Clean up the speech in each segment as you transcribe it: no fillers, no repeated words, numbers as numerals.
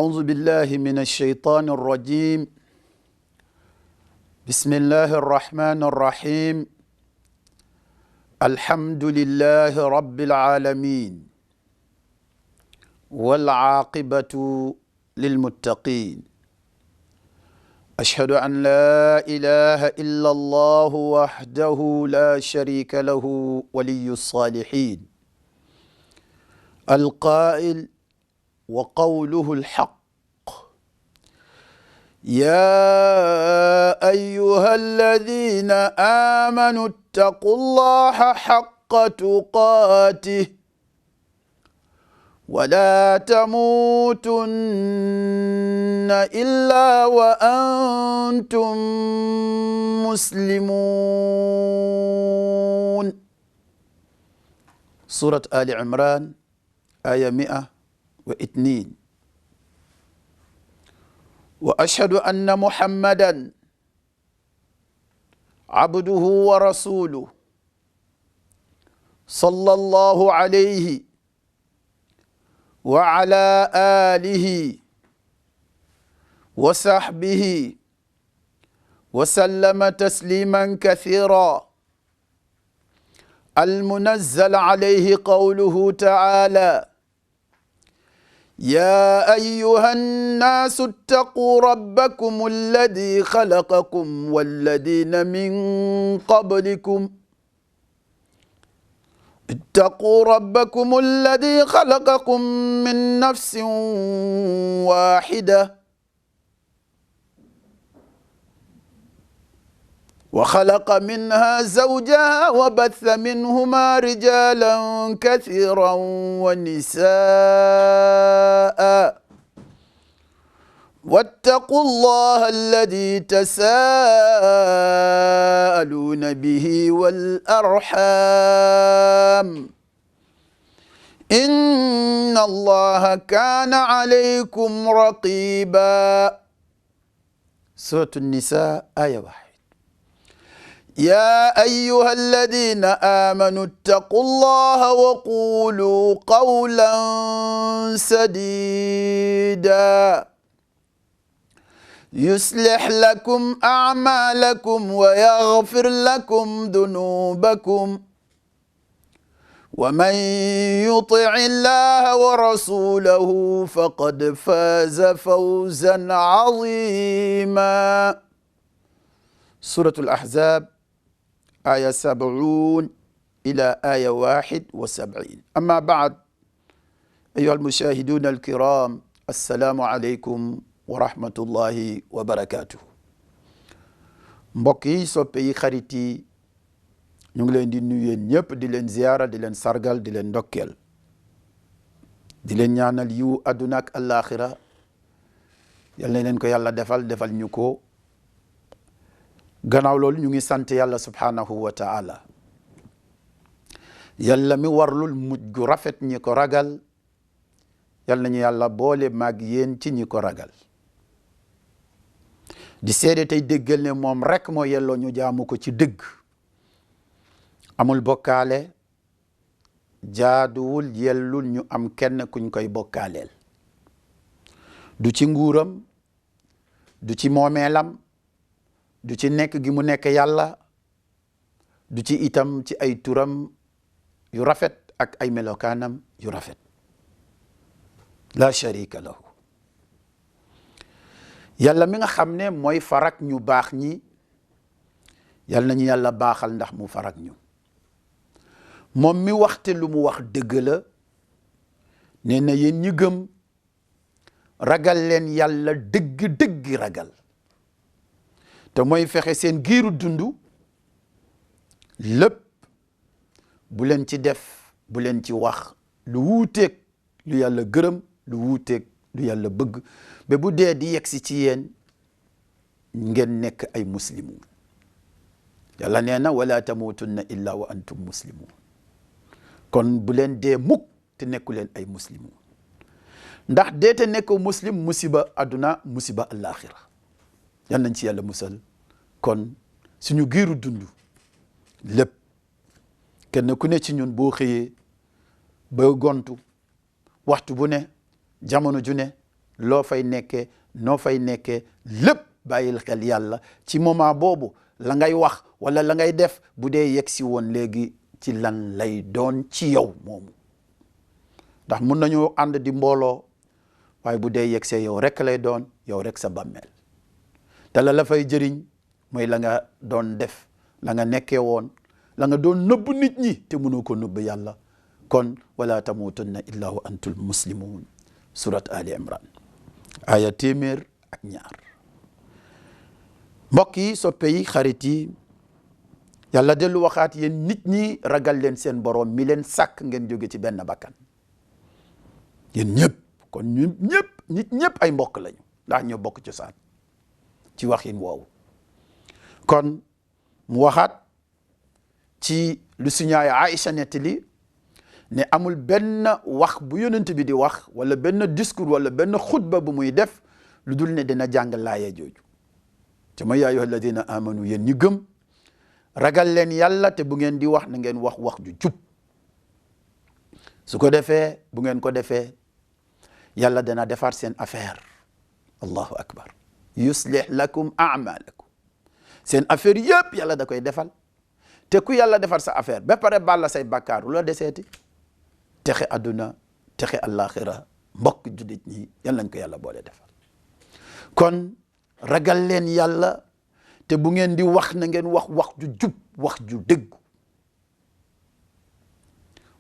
أعوذ بالله من الشيطان الرجيم بسم الله الرحمن الرحيم الحمد لله رب العالمين والعاقبة للمتقين أشهد أن لا إله إلا الله وحده لا شريك له ولي الصالحين القائل وقوله الحق يا أيها الذين آمنوا اتقوا الله حق تقاته ولا تموتن إلا وأنتم مسلمون. سورة آل عمران آية 102. وأشهد أن محمدا عبده ورسوله صلى الله عليه وعلى آله وصحبه وسلم تسليما كثيرا المنزل عليه قوله تعالى يا أيها الناس اتقوا ربكم الذي خلقكم والذين من قبلكم اتقوا ربكم الذي خلقكم من نفس واحدة وخلق منها زوجها وبث منهما رجالا كثيرا ونساء واتقوا الله الذي تساءلون به والأرحام إن الله كان عليكم رقيبا. سورة النساء آية 1. يا أيها الذين آمنوا اتقوا الله وقولوا قولا سديدا يصلح لكم أعمالكم ويغفر لكم ذنوبكم ومن يطع الله ورسوله فقد فاز فوزا عظيما. سورة الأحزاب آية 70 إلى آية 71. أما بعد أيها المشاهدون الكرام السلام عليكم ورحمة الله وبركاته. mbokk yi soppe yi xarit yi ñu ngi leen di nuyu yéen ñëpp di leen ziyaara di leen sargal di leen ndokkeel di leen ñaanal yiwu àdduna ak àllaaxira yal na leen ko yàlla defal ñu ko. gannaaw loolu ñu ngi sant yàlla subhanahu wa ta'ala yàlla mi warlul mujj gu rafet ñi ko ragal yal nañu yàlla boole maag yéen ci ñi ko ragal di seede tey déggal ne moom rek moo yelloo ñu jaamu ko ci dëgg amul bokkaale jaaduwul yellul ñu am kenn kuñ koy bokkaaleel du ci nguuram du ci moomeelam du ci nekk gi mu nekk yàlla du ci itam ci ay turam yu rafet ak ay melokaanam yu rafet la sharika lahu yàlla mi nga xam ne mooy farak ñu baax ñi yàlla nañu yàlla baaxal ndax mu farak ñu moom mi waxte lu mu wax dëgg la nee na yéen ñi gëm ragal leen yàlla dëgg ragal te mooy fexe seen giiru dundu lépp bu leen ci def bu leen ci wax lu wuuteeg lu yàlla gërëm lu wuuteeg lu yàlla bëgg ba bu dee di yegsi ci yéen ngeen nekk ay muslimun yàlla nee na wala tamutunna illa wa antum muslimun kon bu leen dee mukk te nekku leen ay muslimun ndax dee te nekk muslim musiba àdduna musiba àllaaxira yal nañ ci yàlla musal kon suñu giiru dund lépp kenn ku ne ci ñun boo xëyee ba gontu waxtu bu ne jamono ju ne loo fay nekkee noo fay nekkee lépp bàyyil xel yàlla ci moment boobu la ngay wax wala la ngay def bu dee yegg si woon léegi ci lan lay doon ci yow moomu ndax mun nañoo ànd di mbooloo waaye bu dee yegg see yow rek lay doon yow rek sa bàmmeel te la fay jëriñ mooy la nga doon def la nga nekkee woon la nga doon nëbb nit ñi te mënoo ko nëbb yàlla kon wala tamutunna illa wa antum muslimun surat Ali Imran aya 102 mbokk yi soppe yi xarit yi yàlla dellu waxaat yéen nit ñi ragal leen seen borom mi leen sàkk ngeen jóge ci benn bakkan yéen ñëpp kon ñun ñëpp nit ñëpp ay mbokk lañu ndax ñoo bokk cosaan ci waxin woowu kon mu waxaat ci lu suñu yaay Aïcha nettali ne amul benn wax bu yonent bi di wax wala benn discours wala benn xutba bu muy def lu dul ne dina jàng laaya jooju te mooy yaa ayyuha alladina amanu yéen ñi gëm ragal leen yàlla te bu ngeen di wax na ngeen wax ju jub su ko defee bu ngeen ko defee yàlla dana defar seen affaire allahu akbar yuslih lakum a'malakum seen affaire yëpp yàlla da koy defal te ku yàlla defar sa affaire ba pare balla say bàkkaaru la deseeti texe adduna texe àllaaxira mbokk jullit ñi yal nañ ko yàlla boole defal kon ragal leen yàlla te bu ngeen di wax na ngeen wax ju jub wax ju dëggu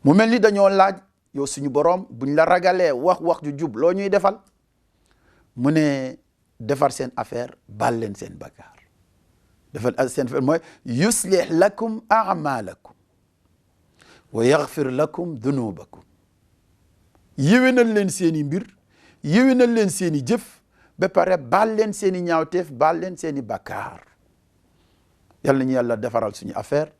mu mel ni dañoo laaj yow suñu borom buñ la ragalee wax ju jub loo ñuy defal mu ne defar seen affaire baal leen seen bakkaar defal seen affaire mooy yuslih lakum a'malakum wa yaghfir lakum dunubakum yéwénal leen seeni mbir yéwénal leen seeni jëf ba pare baal leen seeni ñaawteef baal leen seeni bakkaar yal na ñu yàlla defaral suñu affaire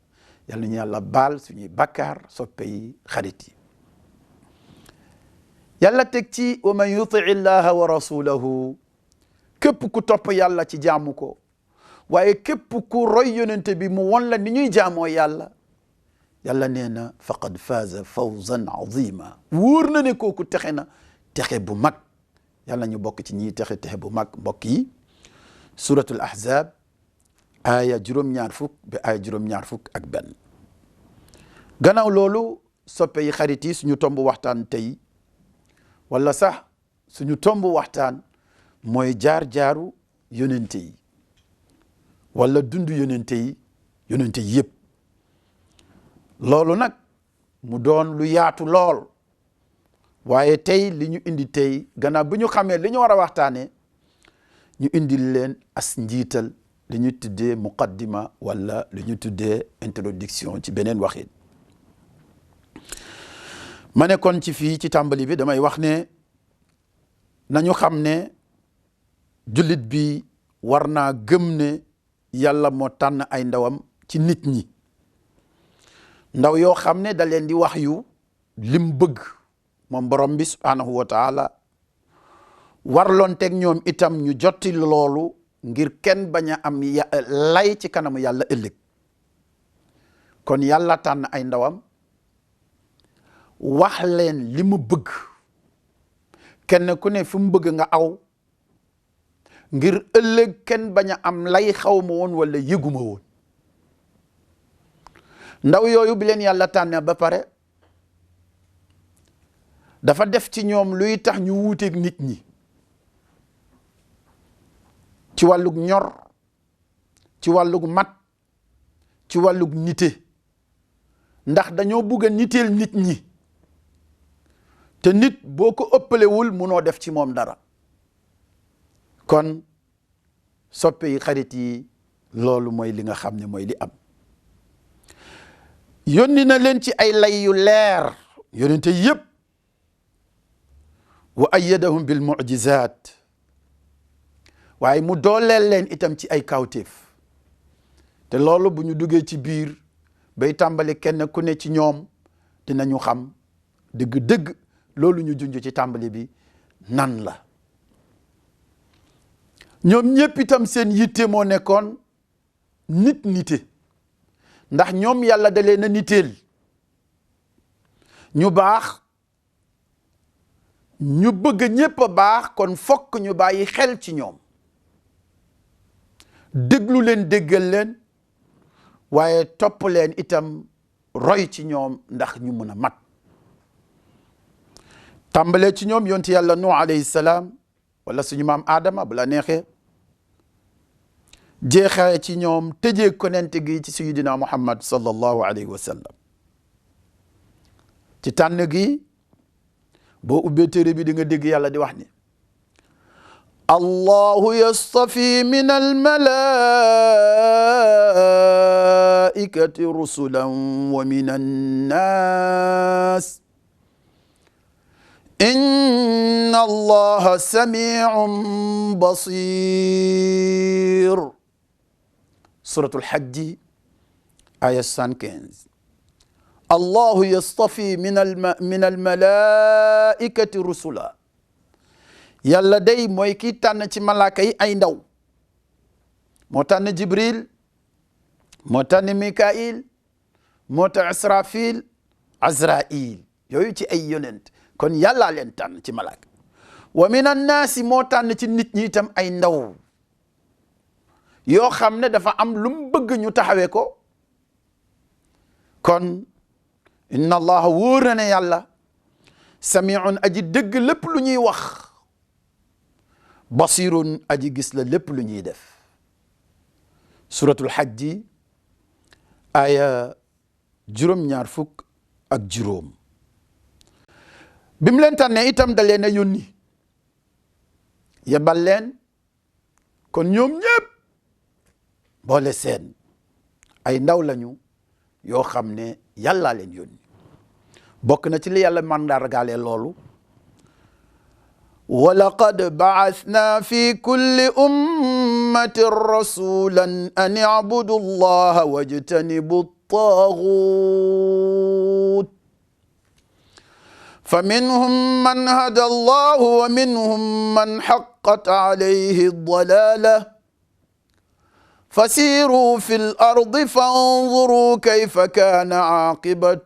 yal na ñu yàlla baal suñuy bakkaar soppe yi xarit yi yàlla teg ci wa man yuti illaha wa rasulahu képp ku topp yàlla ci jaamu ko waaye képp ku roy yonente bi mu won la ni ñuy jaamoo yàlla yàlla nee na faqad faaza fawzan azima wóor na ne kooku texe na texe bu mag yàlla ñu bokk ci ñiy texe bu mag mbokk yi suratul ahzab aya juróom-ñaar fukk ba aya juróom-ñaar fukk ak benn gannaaw loolu soppe yi xarit yi suñu tomb waxtaan tey wala sax suñu tomb waxtaan mooy jaar-jaaru yonente yi wala dundu yonente yi yëpp loolu nag mu doon lu yaatu lool waaye tey li ñu indi tey gannaaw bu ñu xamee li ñu war a waxtaanee ñu indi leen as njiital li ñu tuddee muqaddima wala li ñu tuddee introduction ci beneen waxin ma ne kon ci fii ci tàmbali bi damay wax ne nañu xam ne jullit bi war naa gëm ne yàlla moo tànn ay ndawam ci nit ñi ndaw yoo xam ne da leen di wax yu lim bëgg moom borom bi subhaanahu wa taala warloon teg ñoom itam ñu jotti loolu ngir kenn bañ a am lay ci kanamu yàlla ëllëg kon yàlla tànn ay ndawam wax leen li mu bëgg kenn ku ne fu mu bëgg nga aw ngir ëllëg kenn bañ a am lay xaw ma woon wala yëguma woon ndaw yooyu bi leen yàlla tànne ba pare dafa def ci ñoom luy tax ñu wuuteeg nit ñi ci wàllug ñor ci wàllug mat ci wàllug nite ndax dañoo bugg a niteel nit ñi te nit boo ko ëppalewul munoo def ci moom dara kon soppe yi xarit yi loolu mooy li nga xam ne mooy li am yónni na leen ci ay lay yu leer yónnente yëpp wa ayyadahum bil mu'jizat waaye mu dooleel leen itam ci ay kawtéef te loolu bu ñu duggee ci biir bay tàmbali kenn ku ne ci ñoom dinañu xam dëgg-dëgg loolu ñu junj ci tàmbali bi nan la ñoom ñëpp itam seen yitte moo nekkoon nite ndax ñoom yàlla da leen a niteel ñu baax ñu bëgg ñépp a baax kon fokk ñu bàyyi xel ci ñoom déglu leen déggal leen waaye topp leen itam roy ci ñoom ndax ñu mun a mat tàmbalee ci ñoom yonti yàlla Nuh alayhi salaam wala suñu maam Adama bu la neexee jeexee ci ñoom tëjee konente gi ci sayyidina Muhammad sallallahu alayhi wa sallam ci tànn gi boo ubbee téere bi di nga dégg yàlla di wax ni allahu yastafi min almalaikati rusulan wa min annas inna allaha samiun basir suratul hajji aya 75 allahu yastafi min almalaikati rusula yàlla day mooy kii tànn ci malaaka yi ay ndaw moo tànn jibril moo tànn mikail moo tànn israfil azrail yooyu ci ay yonent kon yàllaa leen tànn ci malaaka wa min annaasi moo tànn ci nit ñi itam ay ndaw yoo xam ne dafa am lu mu bëgg ñu taxawee ko kon inna allaha wóor na ne yàlla samiun aji dëgg lépp lu ñuy wax basirun aji gis la lépp lu ñuy def suratul hajji aya juróom-ñaar fukk ak juróom bi mu leen tànnee itam da leen a yónni yebal leen kon ñoom ñëpp boole seen ay ndaw lañu yoo xam ne yàllaa leen yónni bokk na ci li yàlla mandargaale loolu wa laqad ba'athna fi kulli ummatin rasulan an i'budu allaha wajtanibu at-taghut faminhum man hada allahu wa minhum man haqqat alayhi ad-dalalah فسيروا في الأرض فانظروا كيف كان عاقبة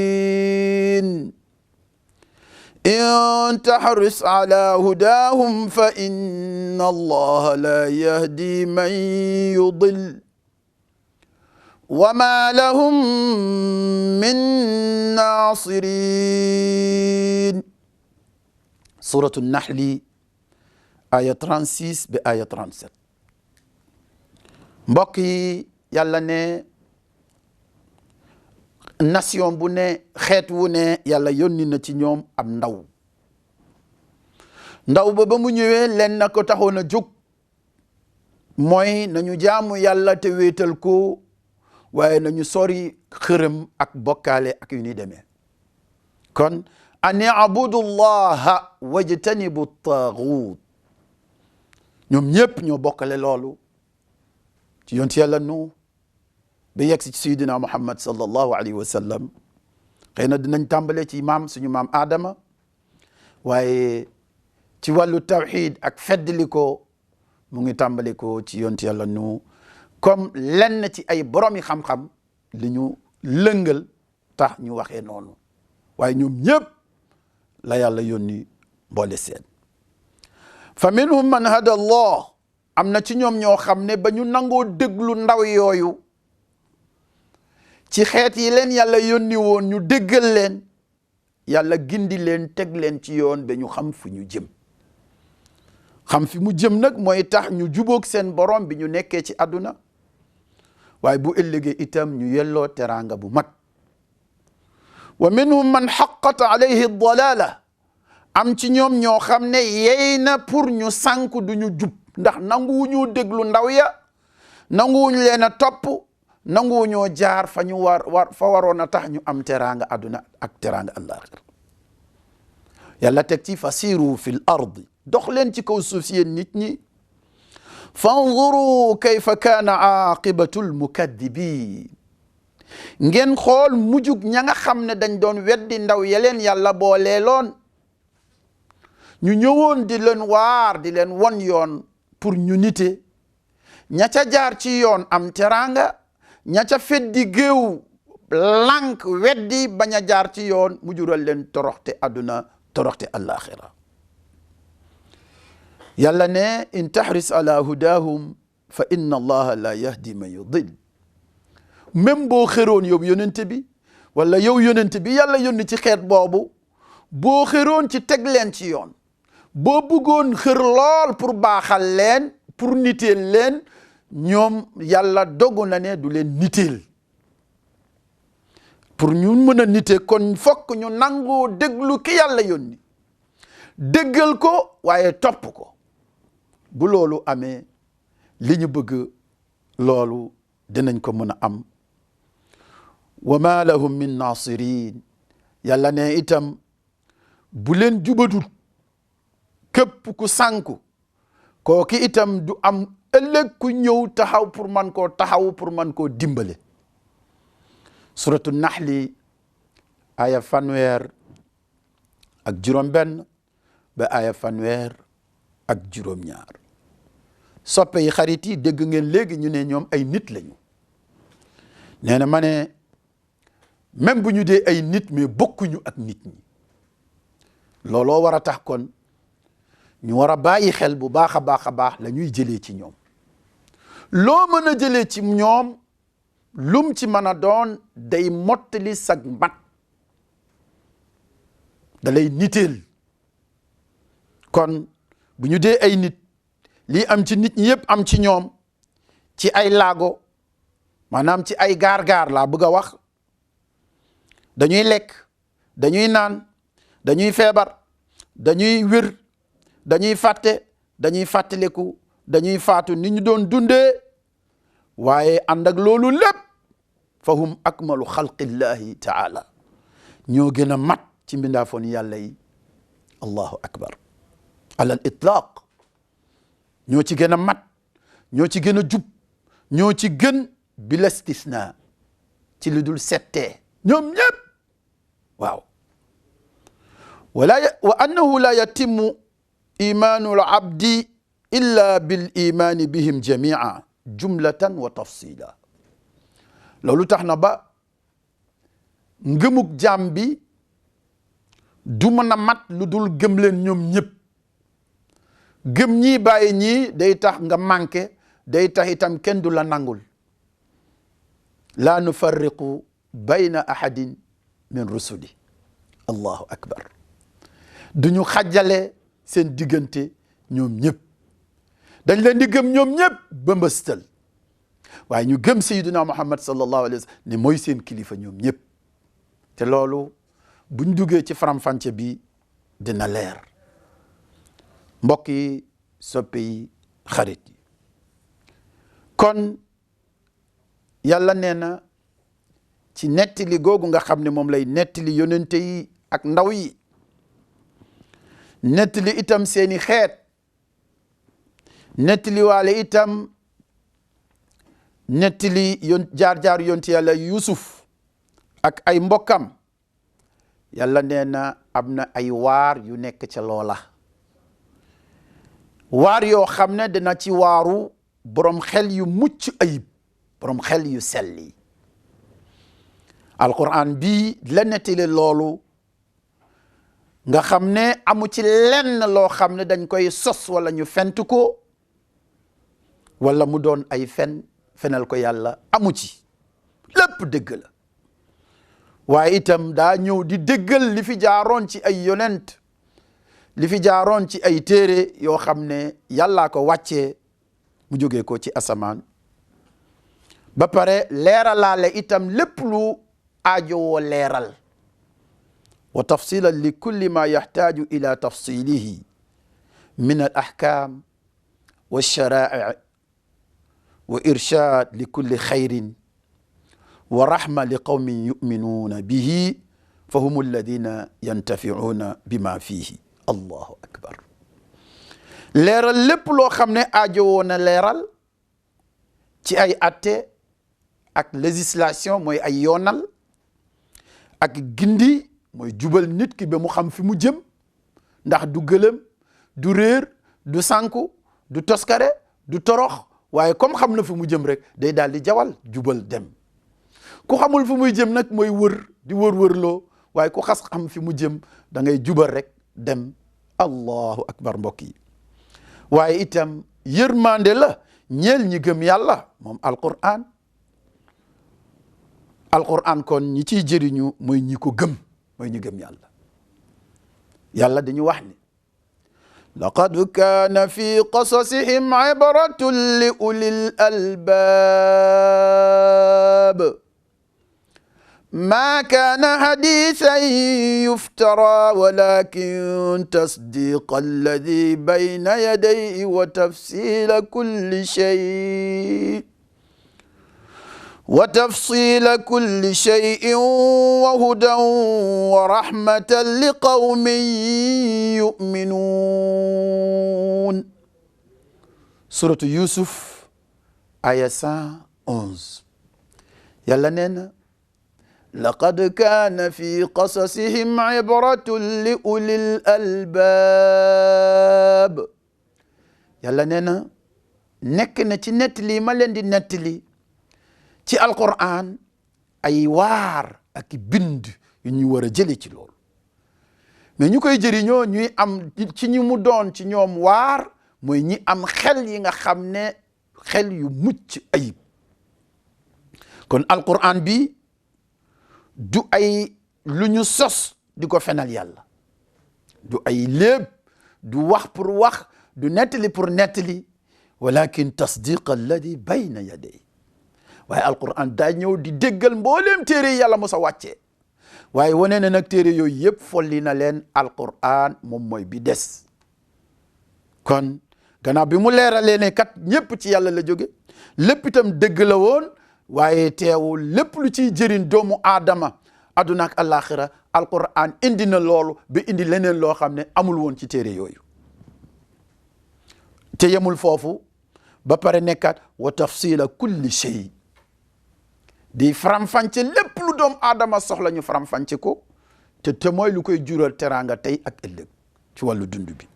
المكذبين إن تحرص على هداهم فإن الله لا يهدي من يضل وما لهم من ناصرين سورة النحل آية 36 بآية 37 mbokk yi yàlla ne nation bu ne xeet wu ne yàlla yónni na ci ñoom ab ndaw ba mu ñëwee leen na ko taxoon a jóg mooy nañu jaamu yàlla te wéetal ko waaye nañu sori xërëm ak bokkaale ak yu ni demee kon an i'budu llaha wajtanibu taaxuut ñoom ñëpp ñoo bokkale loolu ci yonti yàlla nu ba yegg si ci sayyidina Muhammad sallallahu alayhi wa sallam xëy na dinañ tàmbale ci suñu maam Adama waaye ci wàllu tawxid ak feddli ko mu ngi tàmbale ko ci yonti yàlla nu comme lenn ci ay boromi xam-xam li ñu lëngal tax ñu waxee noonu waaye ñoom ñëpp la yàlla yónni mboole seen fa minhum man hada allah am na ci ñoom ñoo xam ne ba ñu nangoo déglu ndaw yooyu ci xeet yi leen yàlla yónni woon ñu déggal leen yàlla gindi leen teg leen ci yoon ba ñu xam fu ñu jëm xam fi mu jëm nag mooy tax ñu jubóog seen borom bi ñu nekkee ci àdduna waaye bu ëllëgee itam ñu yelloo teraanga bu mag wa minhum man haqqat alayhi dalala am ci ñoom ñoo xam ne yey na pour ñu sànku du ñu jub ndax nanguwuñu déglu ndaw ya nanguwuñu leen a topp nanguwuñoo jaar fa ñu fa waroon a tax ñu am teraanga àdduna ak teraanga àllaaxira yàlla teg ci fasiru fil ardi dox leen ci kaw suuf si yéen nit ñi fanzuru kayfa kaana aqibatul mukaddibin ngeen xool mujug ña nga xam ne dañ doon weddi ndaw yeleen yàlla booleeloon ñu ñëwoon di leen waar di leen won yoon pour ñu nite ña ca jaar ci yoon am teraanga ña ca feddi géew lànk weddi bañ a jaar ci yoon mu jural leen toroxte àdduna toroxte àllaaxira yàlla ne in tahris ala hudahum fa inna allaha la yahdi man yudil même boo xëroon yow yonente bi wala yow yonente bi yàlla yónni ci xeet boobu boo xëroon ci teg leen ci yoon boo bëggoon xër lool pour baaxal leen pour niteel leen ñoom yàlla dogu na ne du leen niteel pour ñu mën a nite kon fokk ñu nangoo déglu ki yàlla yónni déggal ko waaye topp ko bu loolu amee li ñu bëgg loolu dinañ ko mën a am wa ma lahum min nasirin yàlla ne itam bu leen jubadul képp ku sànku kooki itam du am ëllëg ku ñëw taxaw pour man koo taxaw pour man koo dimbale suratu naxli aya fanweer ak juróom-benn ba aya fanweer ak juróom-ñaar soppe yi xarit yi dégg ngeen léegi ñu ne ñoom ay nit lañu nee na ma ne même bu ñu dee ay nit mais bokkuñu ak nit ñi looloo war a tax kon ñu war a bàyyi xel bu baax a baax la ñuy jëlee ci ñoom loo mën a jëlee ci ñoom lum ci mën a doon day mottali sag mat da lay niteel kon bu ñu dee ay nit lii am ci nit ñi yëpp am ci ñoom ci ay laago maanaam ci ay gaar-gaar laa bëgg a wax dañuy lekk dañuy naan dañuy feebar dañuy wér dañuy fàtte dañuy fàttaliku dañuy faatu ni ñu doon dundee waaye ànd ak loolu lépp fahum akmalu xalqillahi taala ñoo gën a mat ci mbindaafoon yàlla yi allahu akbar alal itlaq ñoo ci gën a mat ñoo ci gën a jub ñoo ci gën bila istisna ci lu dul settee ñoom ñëpp waaw wa annahu la yatimu imanu al abdi illa bil imani bihim jamia jumlatan wa tafsila loolu tax na ba ngëmug jaam bi du mën a mat lu dul gëm leen ñoom ñëpp gëm ñii bàyyi ñii day tax nga manqué day tax itam kenn du la nangul la nufarriqu bayna ahadin min rusuli allahu akbar duñu xajale seen diggante ñoom ñëpp dañ leen di gëm ñoom ñëpp bëmbëstal waaye ñu gëm sayyiduna muhammad sallallahu alayhi wa sallam ne mooy seen kilifa ñoom ñëpp te loolu buñ duggee ci faram-fàcce bi dina leer mbokk yi soppe yi xarit yi kon yàlla nee na ci nettali googu nga xam ne moom lay nettali yonente yi ak ndaw yi nettali itam seeni xeet nettali waale itam nettali jaar-jaar yonti yàlla Yusuf ak ay mbokkam yàlla nee na am na ay waar yu nekk ca loola waar yoo xam ne dina ci waaru borom xel yu mucc ayib borom xel yu selli alquran bii la nettali loolu nga xam ne amu ci lenn loo xam ne dañ koy sos wala ñu fent ko wala mu doon ay fenal ko yàlla amu ci lépp dëgg la waaye itam daa ñëw di dëggal li fi jaaroon ci ay yonent li fi jaaroon ci ay téere yoo xam ne yàllaa ko wàccee mu jógee ko ci asamaan ba pare leeralaale itam lépp lu aajowoo leeral wa tafsilan li kulli ma yaxtaaju ila tafsilihi min al ahkam wa alsharaa'i wa irshad li kulli xayrin wa rahma li qawmin yuminuuna bihi fa hum alladina yantafiuuna bima fihi allahu akbar leeral lépp loo xam ne aajowoo na leeral ci ay atte ak législation mooy ay yoonal ak gindi mooy jubal nit ki ba mu xam fi mu jëm ndax du gëlëm du réer du sànku du toskare du torox waaye comme xam na fi mu jëm rek day daal di jawal jubal dem ku xamul fu muy jëm nag mooy wër di wër-wërloo waaye ku xas xam fi mu jëm da ngay jubal rek dem. allahu akbar mbokk yi waaye itam yërmande la ñeel ñi gëm yàlla moom alquran kon ñi ciy jëriñu mooy ñi ko gëm mooy ñi gëm yàlla. yàlla dañu wax ni laqad kaana fi qasasihim ibratun li ulil albab ma kaana hadisan yuftara walakin tasdiqa alladi bayna yadayhi wa tafsila kulli shay wa hudan wa rahmatan liqawmin yu'minun. suratu Yusuf aya 111 yàlla nee na laqad kaana fi qasasihim ibratun li ulil albab yàlla nee na nekk na ci nettali ma leen di nettali ci alquran ay waar ak bind yu ñu war a jële ci loolu mais ñu koy jëriñoo ñuy am ci ñi mu doon ci ñoom waar mooy ñi am xel yi nga xam ne xel yu mucc ayib kon alquran bi du ay lu ñu sos di ko fenal yàlla du ay léeb du wax pour wax du nettali pour nettali walakin tasdiqa alladi bayna yaday waaye alquran daa ñëw di déggal mbooleem téere yi yàlla mos a wàccee waaye wane na nag téere yooyu yëpp folli na leen alquran moom mooy bi des kon gannaaw bi mu leeralee ne kat ñëpp ci yàlla la jóge lépp itam dëgg la woon waaye teewul lépp lu ciy jëriñ doomu aadama aduna ak alaxira alquran indi na loolu ba indi leneen loo xam ne amul woon ci téere yooyu te yemul foofu ba pare nekkat wa tafsila kulli shay di faram-fàcce lépp lu doomu aadama soxla ñu faram-fàcce ko te mooy lu koy jural teraanga tey ak ëllëg ci wàllu dund bi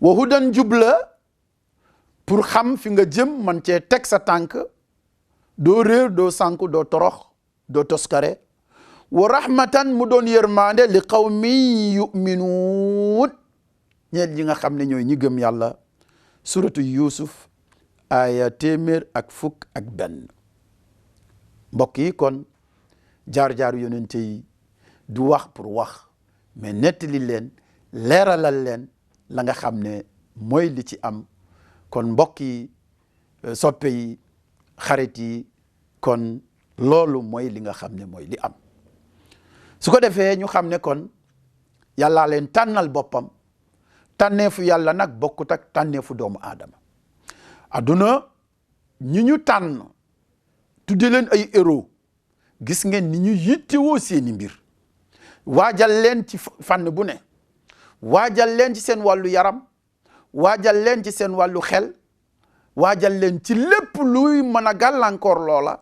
wa hudan jubla pour xam fi nga jëm man cee teg sa tànk doo réer doo sànku doo torox doo toskare wa rahmatan mu doon yërmande li qawmin yuminuun ñeel ñi nga xam ne ñooy ñi gëm yàlla suratu Yusuf aya 101 mbokk yi kon jaar-jaaru yonente yi du wax pour wax mais nettali leen leeralal leen la nga xam ne mooy li ci am kon mbokk yi soppe yi xarit yi kon loolu mooy li nga xam ne mooy li am su ko defee ñu xam ne kon yàllaa leen tànnal boppam tànneefu yàlla nag bokkut ak tànneefu doomu aadama adduna ñi ñu tànn tudde leen ay héros gis ngeen ni ñu yittewoo seeni mbir waajal leen ci fànn bu ne waajal leen ci seen wàllu yaram waajal leen ci seen wàllu xel waajal leen ci lépp luy mën a gàllankoor loola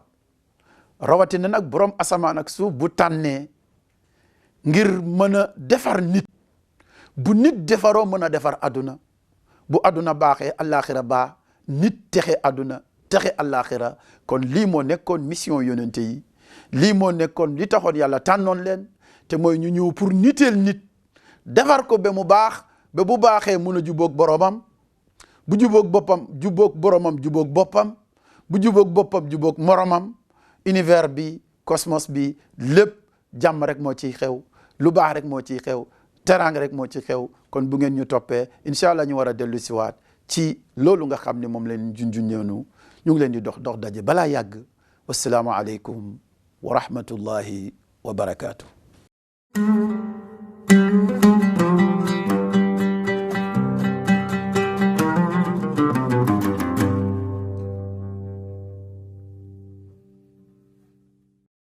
rawatina nag borom asamaan ak suuf bu tànnee ngir mën a defar nit bu nit defaroo mën a defar aduna bu aduna baaxee alaxira baax nit texe aduna texe alaxira kon lii moo nekkoon mission yonente yi lii moo nekkoon li taxoon yàlla tànnoon leen te mooy ñu ñëw pour niteel nit defar ko ba mu baax ba bu baaxee mun a jubóog boromam bu jubóog boppam jubóog boromam jubóog boppam bu jubóog boppam jubóog moromam univers bi cosmos bi lépp jàmm rek moo ciy xew lu baax rek moo ciy xew teraanga rek moo ci xew kon bu ngeen ñu toppee incha allah ñu war a dellu siwaat ci loolu nga xam ne moom leen junjun ñeenu ñu ngi leen di dox daje balaa yàgg wassalaamu aleykum wa rahmatullahi wa barakaatu.